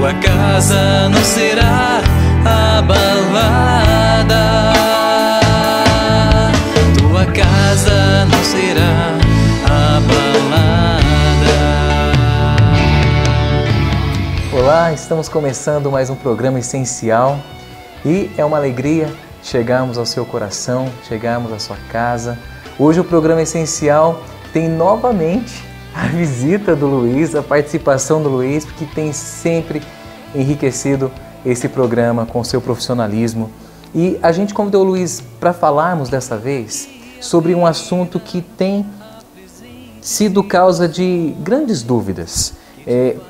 tua casa não será abalada. Tua casa não será abalada. Olá, estamos começando mais um programa essencial e é uma alegria chegarmos ao seu coração, chegarmos à sua casa. Hoje o programa essencial tem novamente a visita do Luiz, a participação do Luiz, que tem sempre enriquecido esse programa com seu profissionalismo. E a gente convidou o Luiz para falarmos dessa vez sobre um assunto que tem sido causa de grandes dúvidas.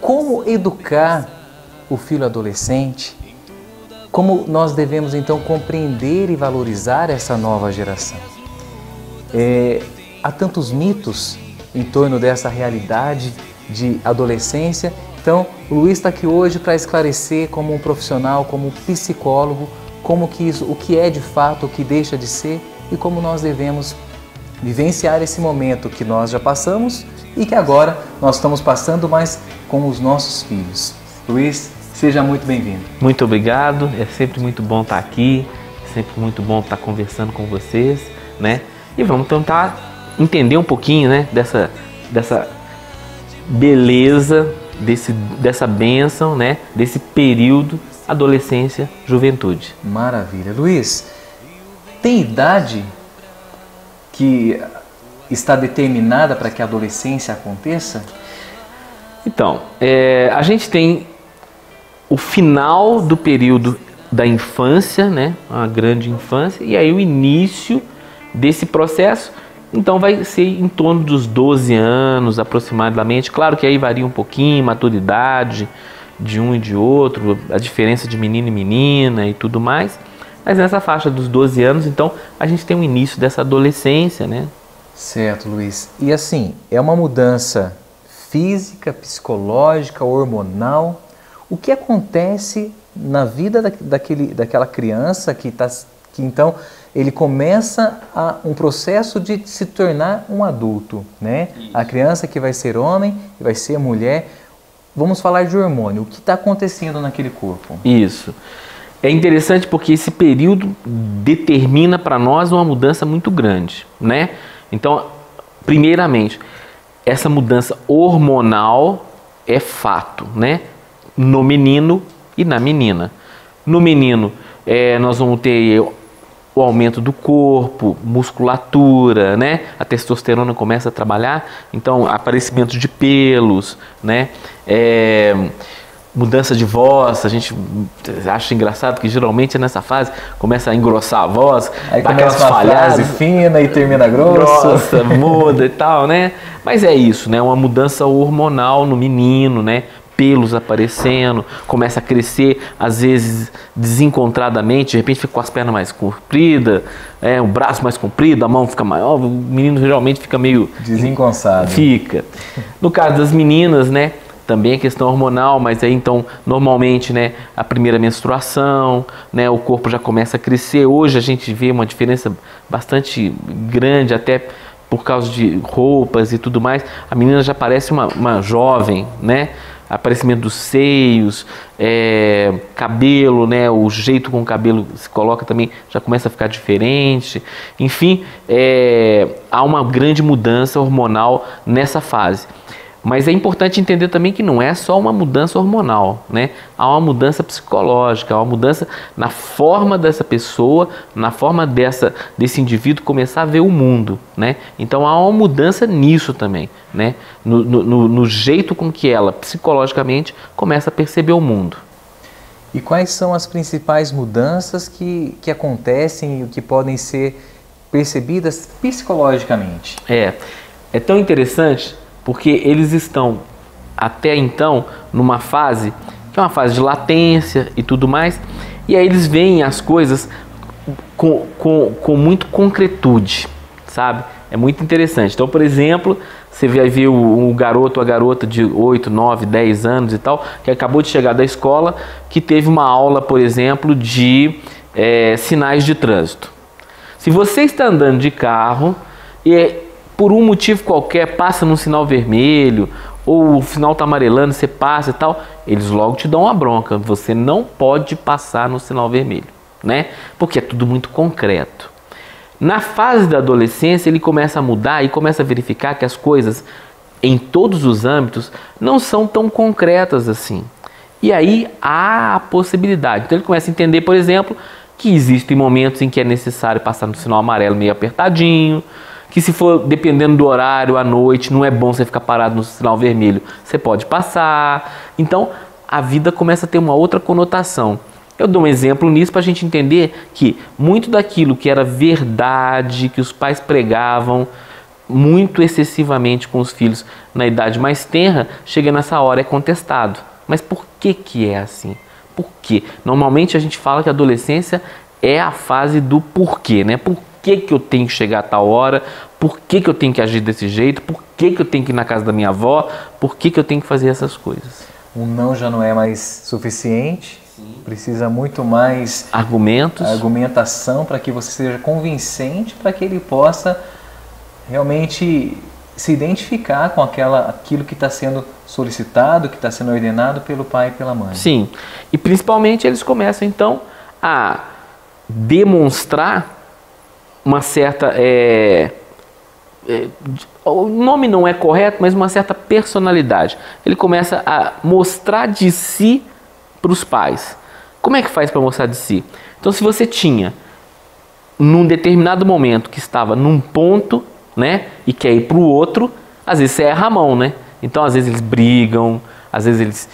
Como educar o filho adolescente? Como nós devemos então compreender e valorizar essa nova geração? Há tantos mitos em torno dessa realidade de adolescência. Então, o Luiz está aqui hoje para esclarecer, como um profissional, como um psicólogo, o que é de fato, o que deixa de ser e como nós devemos vivenciar esse momento que nós já passamos e que agora nós estamos passando, mas com os nossos filhos. Luiz, seja muito bem-vindo. Muito obrigado, é sempre muito bom estar aqui, é sempre muito bom estar conversando com vocês, né? E vamos tentar entender um pouquinho, né, dessa beleza, dessa bênção, né, desse período adolescência, juventude. Maravilha. Luiz, tem idade que está determinada para que a adolescência aconteça? Então, a gente tem o final do período da infância, né, a grande infância, e aí o início desse processo. Então vai ser em torno dos 12 anos aproximadamente. Claro que aí varia um pouquinho, maturidade de um e de outro, a diferença de menino e menina e tudo mais. Mas nessa faixa dos 12 anos, então, a gente tem o início dessa adolescência, né? Certo, Luiz. E assim, é uma mudança física, psicológica, hormonal. O que acontece na vida daquela criança que então ele começa um processo de se tornar um adulto, né? Isso. A criança que vai ser homem, que vai ser mulher. Vamos falar de hormônio. O que está acontecendo naquele corpo? Isso. É interessante porque esse período determina para nós uma mudança muito grande, né? Então, primeiramente, essa mudança hormonal é fato, né? No menino e na menina. No menino, nós vamos ter o aumento do corpo, musculatura, né? A testosterona começa a trabalhar, então aparecimento de pelos, né? Mudança de voz, a gente acha engraçado que geralmente nessa fase começa a engrossar a voz, aí dá aquelas falhadas, fina e termina grossa, muda e tal, né? Mas é isso, né? Uma mudança hormonal no menino, né? Pelos aparecendo, começa a crescer, às vezes desencontradamente, de repente fica com as pernas mais compridas, o braço mais comprido, a mão fica maior, o menino geralmente fica meio desengonçado. Fica. No caso das meninas, né, também é questão hormonal, mas aí então normalmente, né, a primeira menstruação, né, o corpo já começa a crescer. Hoje a gente vê uma diferença bastante grande, até por causa de roupas e tudo mais. A menina já parece uma jovem, né? Aparecimento dos seios, cabelo, né, o jeito com o cabelo se coloca também já começa a ficar diferente. Enfim, há uma grande mudança hormonal nessa fase. Mas é importante entender também que não é só uma mudança hormonal, né? Há uma mudança psicológica, há uma mudança na forma dessa pessoa, na forma desse indivíduo começar a ver o mundo, né? Então há uma mudança nisso também, né? No jeito com que ela, psicologicamente, começa a perceber o mundo. E quais são as principais mudanças que acontecem e que podem ser percebidas psicologicamente? É tão interessante porque eles estão, até então, numa fase, que é uma fase de latência e tudo mais, e aí eles veem as coisas com muito concretude, sabe? É muito interessante. Então, por exemplo, você vai ver o garoto ou a garota de 8, 9, 10 anos e tal, que acabou de chegar da escola, que teve uma aula, por exemplo, de sinais de trânsito. Se você está andando de carro e por um motivo qualquer passa num sinal vermelho ou o sinal está amarelando, você passa e tal, eles logo te dão uma bronca. Você não pode passar no sinal vermelho, né? Porque é tudo muito concreto. Na fase da adolescência, ele começa a mudar e começa a verificar que as coisas, em todos os âmbitos, não são tão concretas assim. E aí há a possibilidade. Então ele começa a entender, por exemplo, que existem momentos em que é necessário passar no sinal amarelo meio apertadinho, que se for, dependendo do horário, à noite, não é bom você ficar parado no sinal vermelho, você pode passar. Então a vida começa a ter uma outra conotação. Eu dou um exemplo nisso para a gente entender que muito daquilo que era verdade, que os pais pregavam muito excessivamente com os filhos na idade mais tenra, chega nessa hora é contestado. Mas por que é assim? Por quê? Normalmente a gente fala que a adolescência é a fase do porquê, né? Por que eu tenho que chegar a tal hora? Por que eu tenho que agir desse jeito? Por que eu tenho que ir na casa da minha avó? Por que eu tenho que fazer essas coisas? O não já não é mais suficiente. Sim. Precisa muito mais argumentação para que você seja convincente, para que ele possa realmente se identificar com aquilo que está sendo solicitado, que está sendo ordenado pelo pai e pela mãe. Sim, e principalmente eles começam então a demonstrar uma certa, o nome não é correto, mas uma certa personalidade. Ele começa a mostrar de si para os pais. Como é que faz para mostrar de si? Então, se você tinha, num determinado momento, que estava num ponto, né, e quer ir para o outro, às vezes você erra a mão, né? Então, às vezes eles brigam, às vezes eles,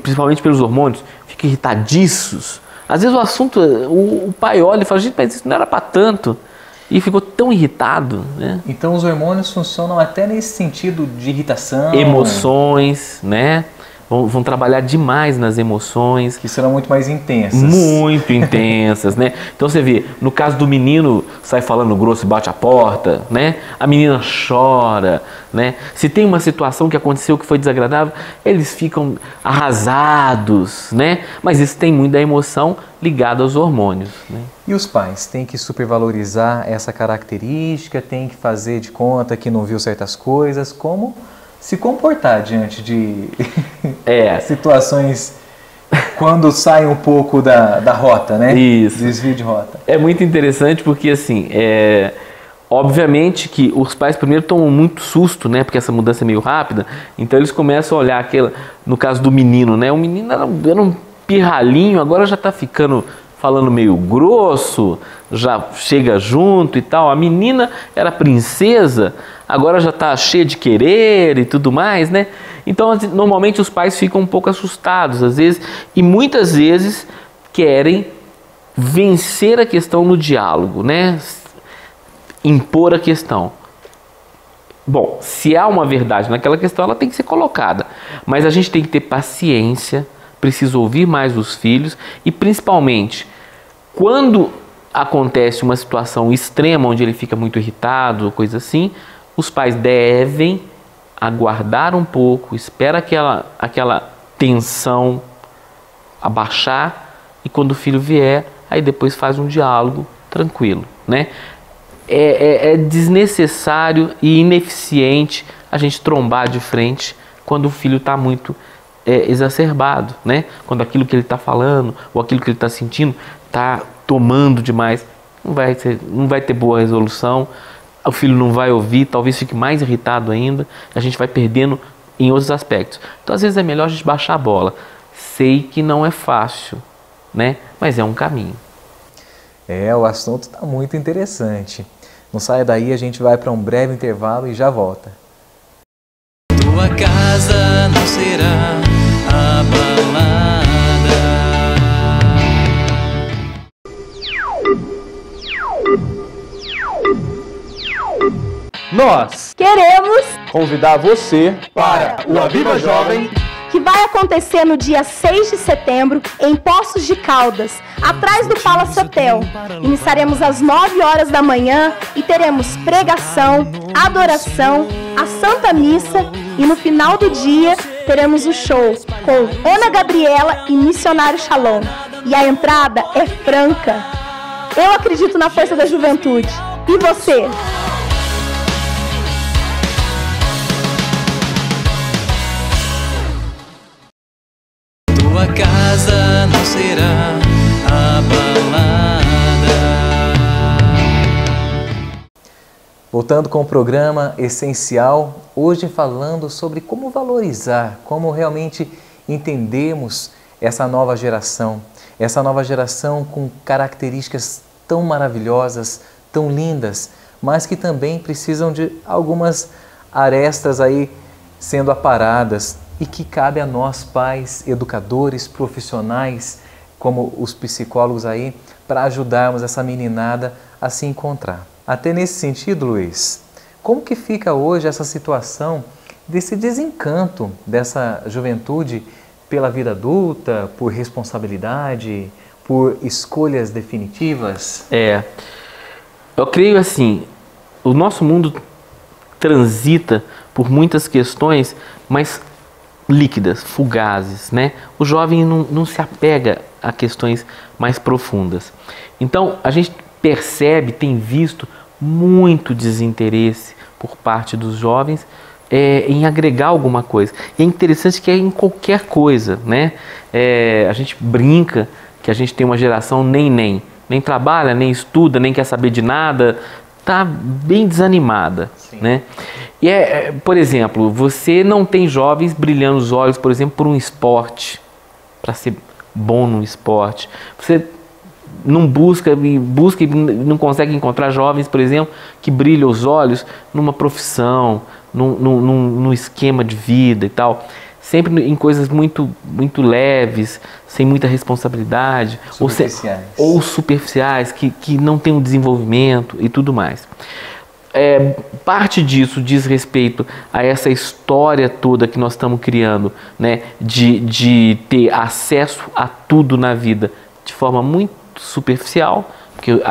principalmente pelos hormônios, ficam irritadiços. Às vezes o assunto, o pai olha e fala, gente, mas isso não era para tanto. E ficou tão irritado, né? Então os hormônios funcionam até nesse sentido de irritação. Emoções, né? Vão trabalhar demais nas emoções. Que serão muito mais intensas. Muito intensas, né? Então você vê, no caso do menino, sai falando grosso e bate a porta, né? A menina chora, né? Se tem uma situação que aconteceu que foi desagradável, eles ficam arrasados, né? Mas isso tem muito da emoção ligada aos hormônios, né? E os pais têm que supervalorizar essa característica, têm que fazer de conta que não viu certas coisas, como se comportar diante de situações quando sai um pouco da rota, né? Isso. Desvio de rota. É muito interessante porque, assim, obviamente que os pais primeiro tomam muito susto, né? Porque essa mudança é meio rápida. Então eles começam a olhar no caso do menino, né? O menino era um pirralhinho, agora já está ficando falando meio grosso, já chega junto e tal. A menina era princesa, agora já está cheia de querer e tudo mais, né? Então, normalmente os pais ficam um pouco assustados, às vezes, e muitas vezes querem vencer a questão no diálogo, né? Impor a questão. Bom, se há uma verdade naquela questão, ela tem que ser colocada, mas a gente tem que ter paciência, precisa ouvir mais os filhos e, principalmente, quando acontece uma situação extrema onde ele fica muito irritado ou coisa assim, os pais devem aguardar um pouco, espera aquela tensão abaixar e quando o filho vier, aí depois faz um diálogo tranquilo, né? É desnecessário e ineficiente a gente trombar de frente quando o filho está muito exacerbado, né? Quando aquilo que ele está falando ou aquilo que ele está sentindo está tomando demais, não vai ter boa resolução, o filho não vai ouvir, talvez fique mais irritado ainda, a gente vai perdendo em outros aspectos. Então, às vezes é melhor a gente baixar a bola. Sei que não é fácil, né? Mas é um caminho. O assunto está muito interessante. Não saia daí, a gente vai para um breve intervalo e já volta. Tua casa não será abalada. Nós queremos convidar você para o Aviva Jovem, que vai acontecer no dia 6 de setembro em Poços de Caldas, atrás do Palace Hotel. Iniciaremos às 9 horas da manhã e teremos pregação, adoração, a Santa Missa e no final do dia teremos o show com Ana Gabriela e Missionário Shalom. E a entrada é franca. Eu acredito na força da juventude. E você? tua casa não será abalada. Voltando com o programa Essencial, hoje falando sobre como valorizar, como realmente entendemos essa nova geração com características tão maravilhosas, tão lindas, mas que também precisam de algumas arestas aí sendo aparadas e que cabe a nós, pais, educadores, profissionais, como os psicólogos aí, para ajudarmos essa meninada a se encontrar. Até nesse sentido, Luiz, como que fica hoje essa situação desse desencanto dessa juventude pela vida adulta, por responsabilidade, por escolhas definitivas? Eu creio assim, o nosso mundo transita por muitas questões, mas líquidas, fugazes, né? O jovem não se apega a questões mais profundas. Então, a gente percebe, tem visto muito desinteresse por parte dos jovens em agregar alguma coisa. E é interessante que é em qualquer coisa, né? A gente brinca que a gente tem uma geração nem trabalha, nem estuda, nem quer saber de nada, tá bem desanimada, né? E por exemplo, você não tem jovens brilhando os olhos, por exemplo, por um esporte, para ser bom no esporte. Você não busca e não consegue encontrar jovens, por exemplo, que brilham os olhos numa profissão, num esquema de vida e tal. Sempre em coisas muito, muito leves, sem muita responsabilidade, ou superficiais, que não tem um desenvolvimento e tudo mais. Parte disso diz respeito a essa história toda que nós estamos criando, né, de ter acesso a tudo na vida de forma muito superficial, porque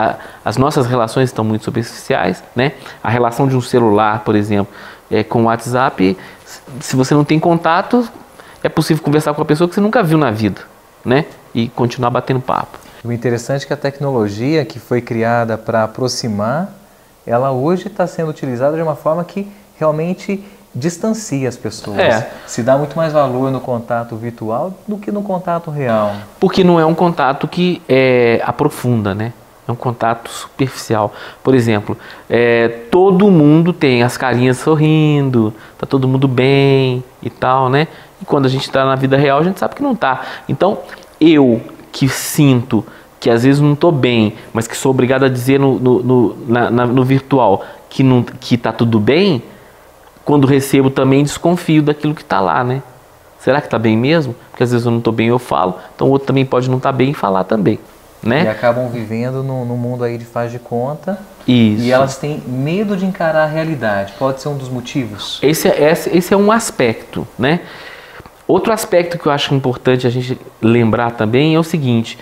as nossas relações estão muito superficiais, né? A relação de um celular, por exemplo, com o WhatsApp, se você não tem contato, é possível conversar com uma pessoa que você nunca viu na vida, né? E continuar batendo papo. O interessante é que a tecnologia que foi criada para aproximar, ela hoje está sendo utilizada de uma forma que realmente distancia as pessoas. Se dá muito mais valor no contato virtual do que no contato real. Porque não é um contato que aprofunda, né? É um contato superficial. Por exemplo, todo mundo tem as carinhas sorrindo, tá todo mundo bem e tal, né? E quando a gente está na vida real, a gente sabe que não tá. Então, eu que sinto que às vezes não estou bem, mas que sou obrigado a dizer no virtual que tá tudo bem, quando recebo também desconfio daquilo que está lá, né? Será que está bem mesmo? Porque às vezes eu não estou bem, eu falo, então o outro também pode não estar bem e falar também, né? E acabam vivendo num mundo aí de faz de conta. Isso. E elas têm medo de encarar a realidade. Pode ser um dos motivos? Esse é um aspecto, né? Outro aspecto que eu acho importante a gente lembrar também é o seguinte: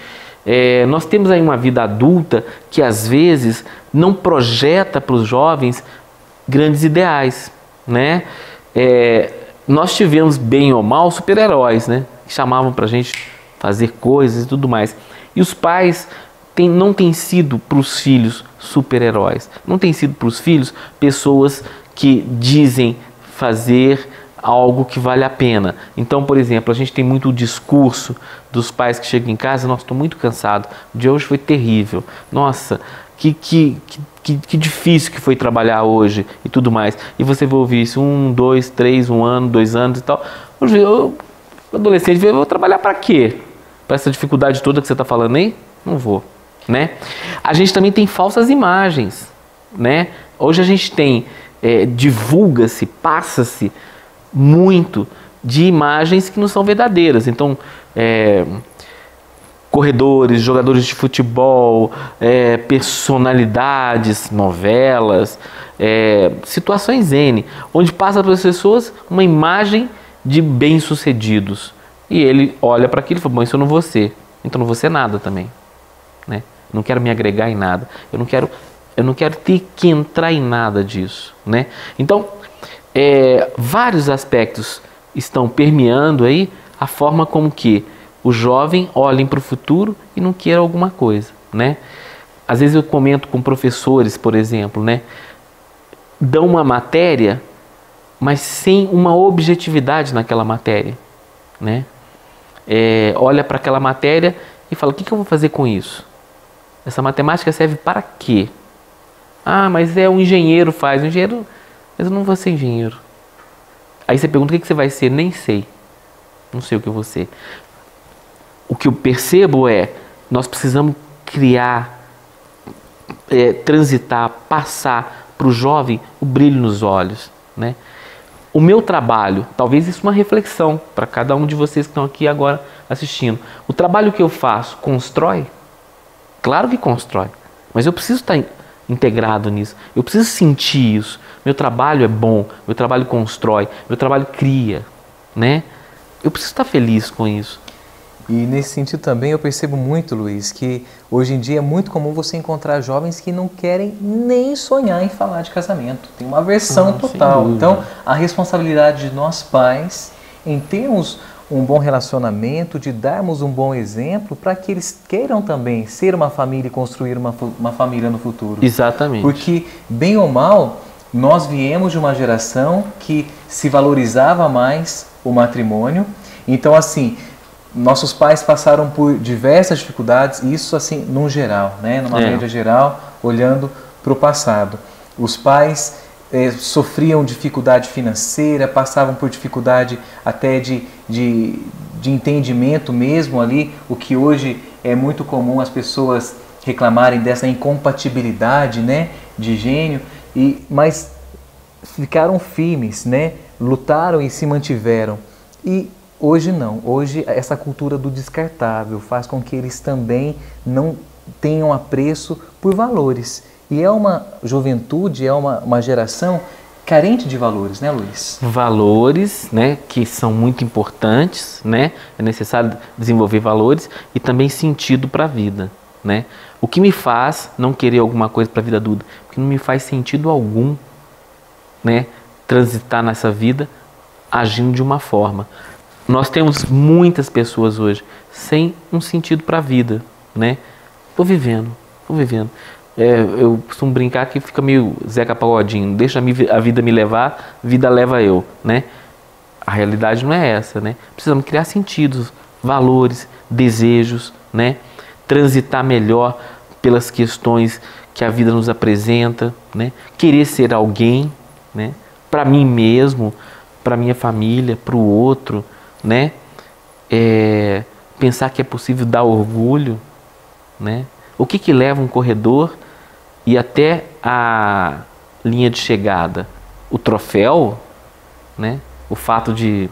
nós temos aí uma vida adulta que às vezes não projeta para os jovens grandes ideais, né? Nós tivemos, bem ou mal, super-heróis, né? Que chamavam para a gente fazer coisas e tudo mais. E os pais não têm sido para os filhos super-heróis. Não têm sido para os filhos pessoas que dizem fazer algo que vale a pena. Então, por exemplo, a gente tem muito o discurso dos pais que chegam em casa: nossa, estou muito cansado, o dia hoje foi terrível, nossa, que difícil que foi trabalhar hoje e tudo mais. E você vai ouvir isso 1, 2, 3, 1 ano, 2 anos e tal. O adolescente vai: eu vou trabalhar para quê? Para essa dificuldade toda que você está falando aí? Não vou, né? A gente também tem falsas imagens, né? Hoje a gente tem, divulga-se, passa-se muito de imagens que não são verdadeiras. Então, corredores, jogadores de futebol, personalidades, novelas, situações N, onde passa para as pessoas uma imagem de bem-sucedidos. E ele olha para aquilo e fala: bom, isso eu não vou ser, então não vou ser nada também, né? Não quero me agregar em nada, eu não quero ter que entrar em nada disso, né? Então, vários aspectos estão permeando aí a forma como que o jovem olha para o futuro e não quer alguma coisa, né? Às vezes eu comento com professores, por exemplo, né? Dão uma matéria, mas sem uma objetividade naquela matéria, né? olha para aquela matéria e fala, o que eu vou fazer com isso? Essa matemática serve para quê? Ah, mas um engenheiro faz. Um engenheiro, mas eu não vou ser engenheiro. Aí você pergunta, o que você vai ser? Nem sei. Não sei o que eu vou ser. O que eu percebo nós precisamos criar, transitar, passar para o jovem o brilho nos olhos, né? O meu trabalho, talvez isso é uma reflexão para cada um de vocês que estão aqui agora assistindo. O trabalho que eu faço constrói? Claro que constrói, mas eu preciso estar integrado nisso, eu preciso sentir isso. Meu trabalho é bom, meu trabalho constrói, meu trabalho cria, né? Eu preciso estar feliz com isso. E nesse sentido também eu percebo muito, Luiz, que hoje em dia é muito comum você encontrar jovens que não querem nem sonhar em falar de casamento. Tem uma aversão total. Então, a responsabilidade de nós pais em termos um bom relacionamento, de darmos um bom exemplo para que eles queiram também ser uma família e construir uma família no futuro. Exatamente. Porque, bem ou mal, nós viemos de uma geração que se valorizava mais o matrimônio. Então, assim, nossos pais passaram por diversas dificuldades, isso assim, num geral, né? Numa média geral, olhando para o passado. Os pais sofriam dificuldade financeira, passavam por dificuldade até de entendimento mesmo ali, o que hoje é muito comum as pessoas reclamarem dessa incompatibilidade, né, de gênio, mas ficaram firmes, né, lutaram e se mantiveram. E hoje não, hoje essa cultura do descartável faz com que eles também não tenham apreço por valores. E é uma juventude, é uma geração carente de valores, né, Luiz? Valores, né, que são muito importantes, né? É necessário desenvolver valores e também sentido para a vida, né? O que me faz não querer alguma coisa para a vida adulta? Porque não me faz sentido algum, né, transitar nessa vida agindo de uma forma. Nós temos muitas pessoas hoje sem um sentido para a vida, né? Tô vivendo. Eu costumo brincar que fica meio Zeca Pagodinho, deixa a vida me levar, vida leva eu, né? A realidade não é essa, né? Precisamos criar sentidos, valores, desejos, né? Transitar melhor pelas questões que a vida nos apresenta, né? Querer ser alguém, né? Para mim mesmo, para minha família, para o outro, né? Pensar que é possível dar orgulho, né? O que leva um corredor e até a linha de chegada? O troféu, né? O fato de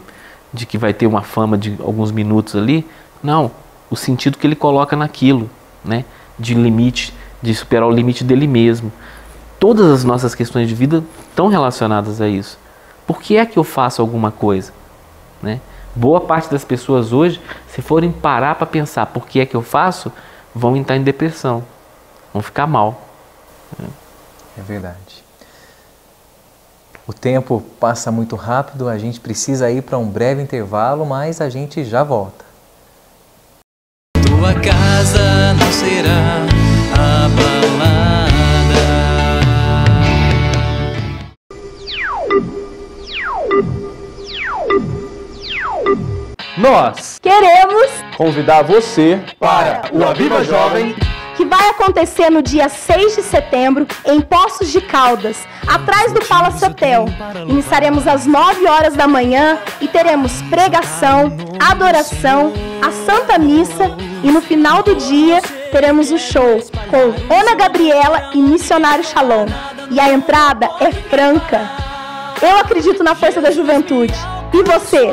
que vai ter uma fama de alguns minutos ali? Não, o sentido que ele coloca naquilo, né? De limite, de superar o limite dele mesmo. Todas as nossas questões de vida estão relacionadas a isso. Por que é que eu faço alguma coisa, né? Boa parte das pessoas hoje, se forem parar para pensar por que é que eu faço, vão entrar em depressão, vão ficar mal. É verdade. O tempo passa muito rápido, a gente precisa ir para um breve intervalo, mas a gente já volta. Tua casa não será abalada. Nós Queremos convidar você para o Aviva Jovem, que vai acontecer no dia 6 de setembro em Poços de Caldas, atrás do Palace Hotel. Iniciaremos às 9 horas da manhã e teremos pregação, adoração, a Santa Missa e no final do dia teremos o show com Ana Gabriela e Missionário Shalom. E a entrada é franca. Eu acredito na força da juventude. E você?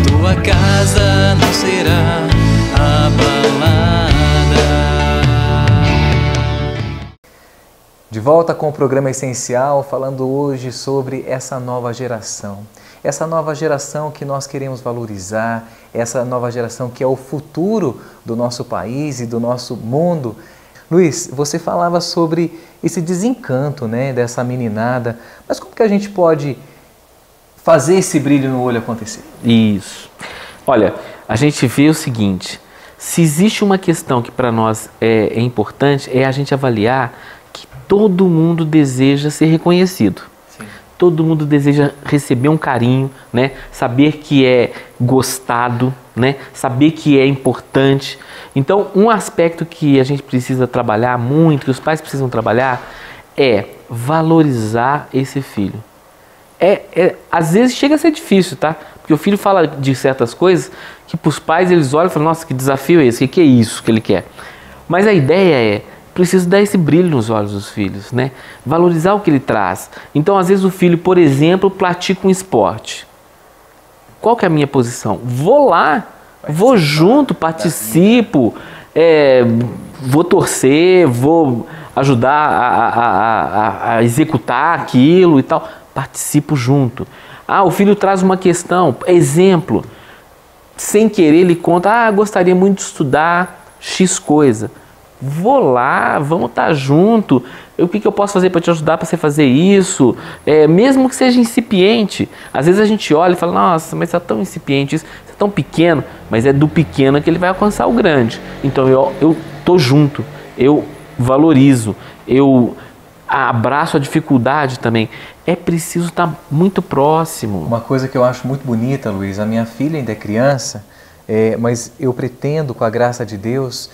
Tua casa não será abalada. De volta com o programa Essencial, falando hoje sobre essa nova geração. Essa nova geração que nós queremos valorizar, essa nova geração que é o futuro do nosso país e do nosso mundo. Luiz, você falava sobre esse desencanto, né, dessa meninada, mas como que a gente pode fazer esse brilho no olho acontecer? Isso. Olha, a gente vê o seguinte, se existe uma questão que para nós é importante, é a gente avaliar que todo mundo deseja ser reconhecido. Sim. Todo mundo deseja receber um carinho, né? Saber que é gostado, né? Saber que é importante. Então, um aspecto que a gente precisa trabalhar muito, que os pais precisam trabalhar, é valorizar esse filho. Às vezes chega a ser difícil, tá? Porque o filho fala de certas coisas que para os pais eles olham e falam, nossa, que desafio é esse? O que é isso que ele quer? Mas a ideia é, preciso dar esse brilho nos olhos dos filhos, né? Valorizar o que ele traz. Então, às vezes o filho, por exemplo, pratica um esporte. Qual que é a minha posição? Vou lá, vou junto, participo, vou torcer, vou ajudar a executar aquilo e tal. Participo junto. Ah, o filho traz uma questão, exemplo, sem querer ele conta, gostaria muito de estudar X coisa. Vou lá, vamos estar junto. O que eu posso fazer para te ajudar para você fazer isso? Mesmo que seja incipiente. Às vezes a gente olha e fala, nossa, mas está tão incipiente isso, está tão pequeno. Mas é do pequeno que ele vai alcançar o grande. Então eu estou junto, eu valorizo, eu abraço a dificuldade também. É preciso estar muito próximo. Uma coisa que eu acho muito bonita, Luiz, a minha filha ainda é criança, mas eu pretendo, com a graça de Deus,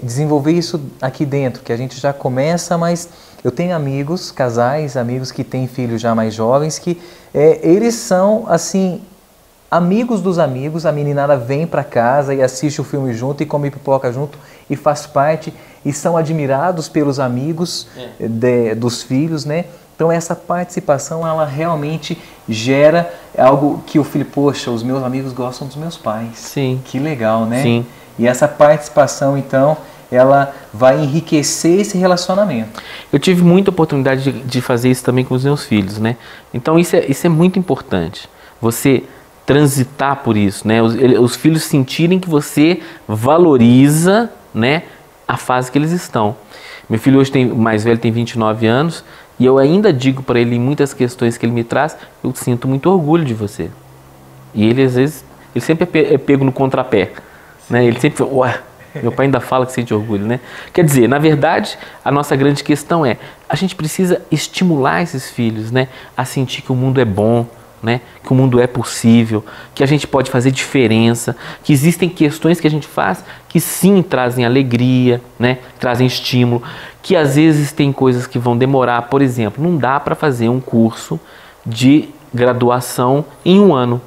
desenvolver isso aqui dentro, que a gente já começa, mas eu tenho amigos, casais, amigos que têm filhos já mais jovens, que eles são, assim, amigos dos amigos. A meninada vem para casa e assiste o filme junto e come pipoca junto e faz parte e são admirados pelos amigos dos filhos, né? Então essa participação, ela realmente gera algo que o filho, poxa, os meus amigos gostam dos meus pais. Sim. Que legal, né? Sim. E essa participação, então, ela vai enriquecer esse relacionamento. Eu tive muita oportunidade de fazer isso também com os meus filhos, né? Então isso é muito importante. Você transitar por isso, né? Os filhos sentirem que você valoriza, né, a fase que eles estão. Meu filho hoje mais velho tem 29 anos e eu ainda digo para ele em muitas questões que ele me traz, eu sinto muito orgulho de você. E ele às vezes, ele sempre é pego no contrapé, né? Ele sempre fala, ué, meu pai ainda fala que sente orgulho, né? Quer dizer, na verdade, a nossa grande questão é, a gente precisa estimular esses filhos, né, a sentir que o mundo é bom, né? Que o mundo é possível, que a gente pode fazer diferença, que existem questões que a gente faz que sim trazem alegria, né? Trazem estímulo, que às vezes tem coisas que vão demorar. Por exemplo, não dá para fazer um curso de graduação em um ano.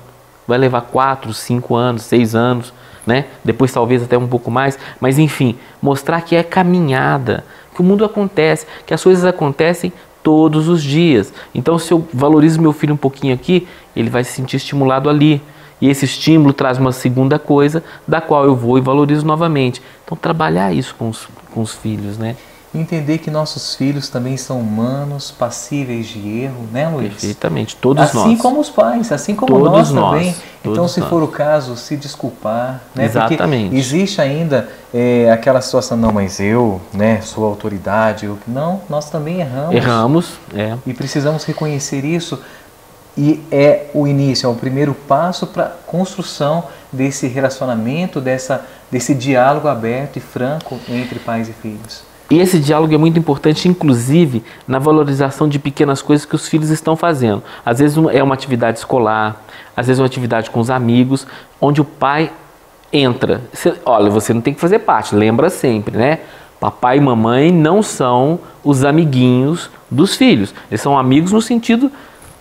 Vai levar 4, 5 anos, 6 anos, né? Depois talvez até um pouco mais, mas enfim, mostrar que é caminhada, que o mundo acontece, que as coisas acontecem todos os dias. Então, se eu valorizo meu filho um pouquinho aqui, ele vai se sentir estimulado ali. E esse estímulo traz uma segunda coisa, da qual eu vou e valorizo novamente. Então, trabalhar isso com os filhos, né? Entender que nossos filhos também são humanos, passíveis de erro, né, Luiz? Perfeitamente, todos nós. Assim como os pais, assim como todos nós também. Então, se nós. for o caso, se desculpar, né? Exatamente. Porque existe ainda aquela situação, não, mas eu, né, sou autoridade. Não, nós também erramos. Erramos, E precisamos reconhecer isso. E é o início, é o primeiro passo para a construção desse relacionamento, desse diálogo aberto e franco entre pais e filhos. E esse diálogo é muito importante, inclusive, na valorização de pequenas coisas que os filhos estão fazendo. Às vezes é uma atividade escolar, às vezes é uma atividade com os amigos, onde o pai entra. Olha, você não tem que fazer parte, lembra sempre, né? Papai e mamãe não são os amiguinhos dos filhos. Eles são amigos no sentido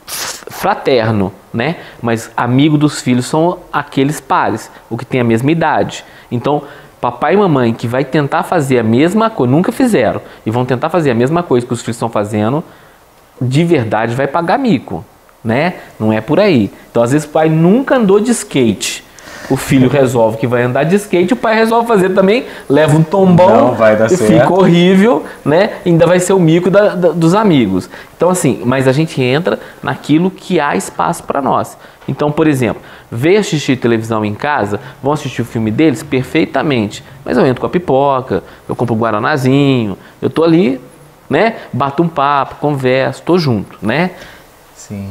fraterno, né? Mas amigo dos filhos são aqueles pares, o que tem a mesma idade. Então, papai e mamãe que vai tentar fazer a mesma coisa, nunca fizeram, e vão tentar fazer a mesma coisa que os filhos estão fazendo, de verdade vai pagar mico, né? Não é por aí. Então, às vezes o pai nunca andou de skate. O filho resolve que vai andar de skate, o pai resolve fazer também, leva um tombão, não vai dar certo. Fica horrível, né? Ainda vai ser o mico dos amigos. Então assim, mas a gente entra naquilo que há espaço para nós. Então, por exemplo, veio assistir televisão em casa, vão assistir o filme deles perfeitamente, mas eu entro com a pipoca, eu compro um guaranazinho, eu tô ali, né? Bato um papo, converso, tô junto, né? Sim.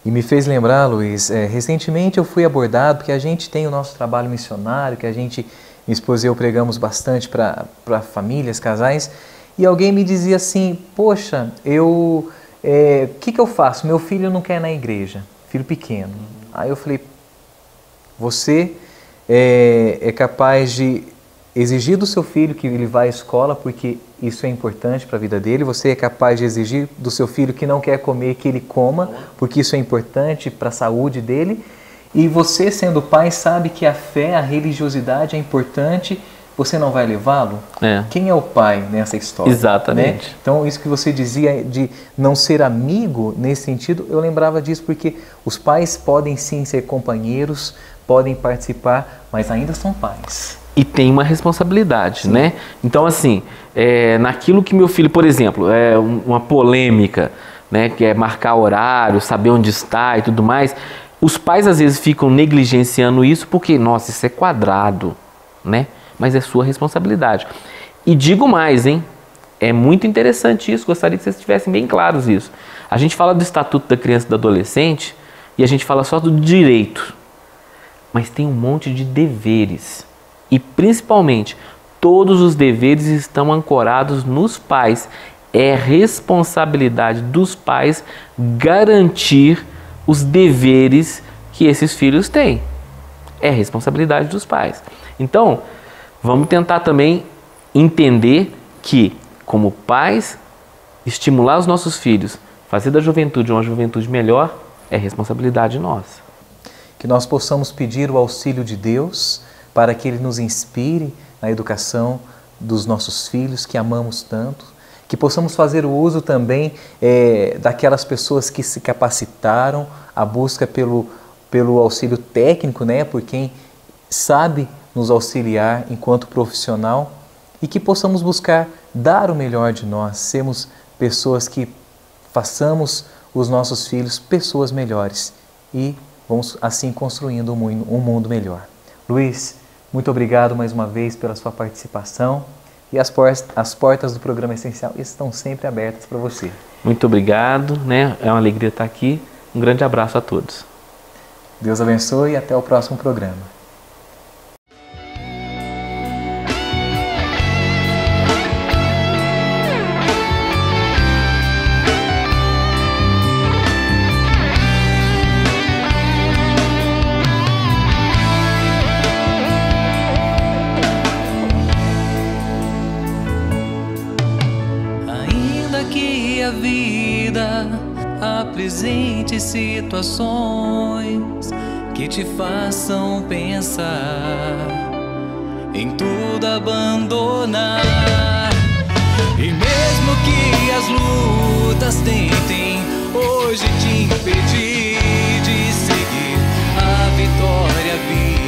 E me fez lembrar, Luiz, recentemente eu fui abordado, porque a gente tem o nosso trabalho missionário, que a gente, minha esposa e eu pregamos bastante para famílias, casais, e alguém me dizia assim, poxa, o que eu faço? Meu filho não quer ir na igreja, filho pequeno. Aí eu falei, você é capaz de exigir do seu filho que ele vá à escola, porque isso é importante para a vida dele. Você é capaz de exigir do seu filho que não quer comer, que ele coma, porque isso é importante para a saúde dele. E você, sendo pai, sabe que a fé, a religiosidade é importante. Você não vai levá-lo? Quem é o pai nessa história? Exatamente. Né? Então, isso que você dizia de não ser amigo, nesse sentido, eu lembrava disso porque os pais podem sim ser companheiros, podem participar, mas ainda são pais. E tem uma responsabilidade, né? Então, assim, naquilo que meu filho, por exemplo, uma polêmica, né, que é marcar horário, saber onde está e tudo mais, os pais às vezes ficam negligenciando isso porque, nossa, isso é quadrado, né? Mas é sua responsabilidade. E digo mais, hein? É muito interessante isso, gostaria que vocês tivessem bem claros isso. A gente fala do Estatuto da Criança e do Adolescente e a gente fala só do direito, mas tem um monte de deveres. E principalmente, todos os deveres estão ancorados nos pais. É responsabilidade dos pais garantir os deveres que esses filhos têm. É responsabilidade dos pais. Então, vamos tentar também entender que, como pais, estimular os nossos filhos, fazer da juventude uma juventude melhor, é responsabilidade nossa. Que nós possamos pedir o auxílio de Deus para que Ele nos inspire na educação dos nossos filhos, que amamos tanto. Que possamos fazer o uso também daquelas pessoas que se capacitaram, a busca pelo auxílio técnico, né, por quem sabe nos auxiliar enquanto profissional, e que possamos buscar dar o melhor de nós, sermos pessoas que façamos os nossos filhos pessoas melhores e vamos assim construindo um mundo melhor. Luiz, muito obrigado mais uma vez pela sua participação e as portas do programa Essencial estão sempre abertas para você. Muito obrigado, né? É uma alegria estar aqui. Um grande abraço a todos. Deus abençoe e até o próximo programa. Apresente situações que te façam pensar em tudo abandonar. E mesmo que as lutas tentem hoje te impedir de seguir, a vitória vir.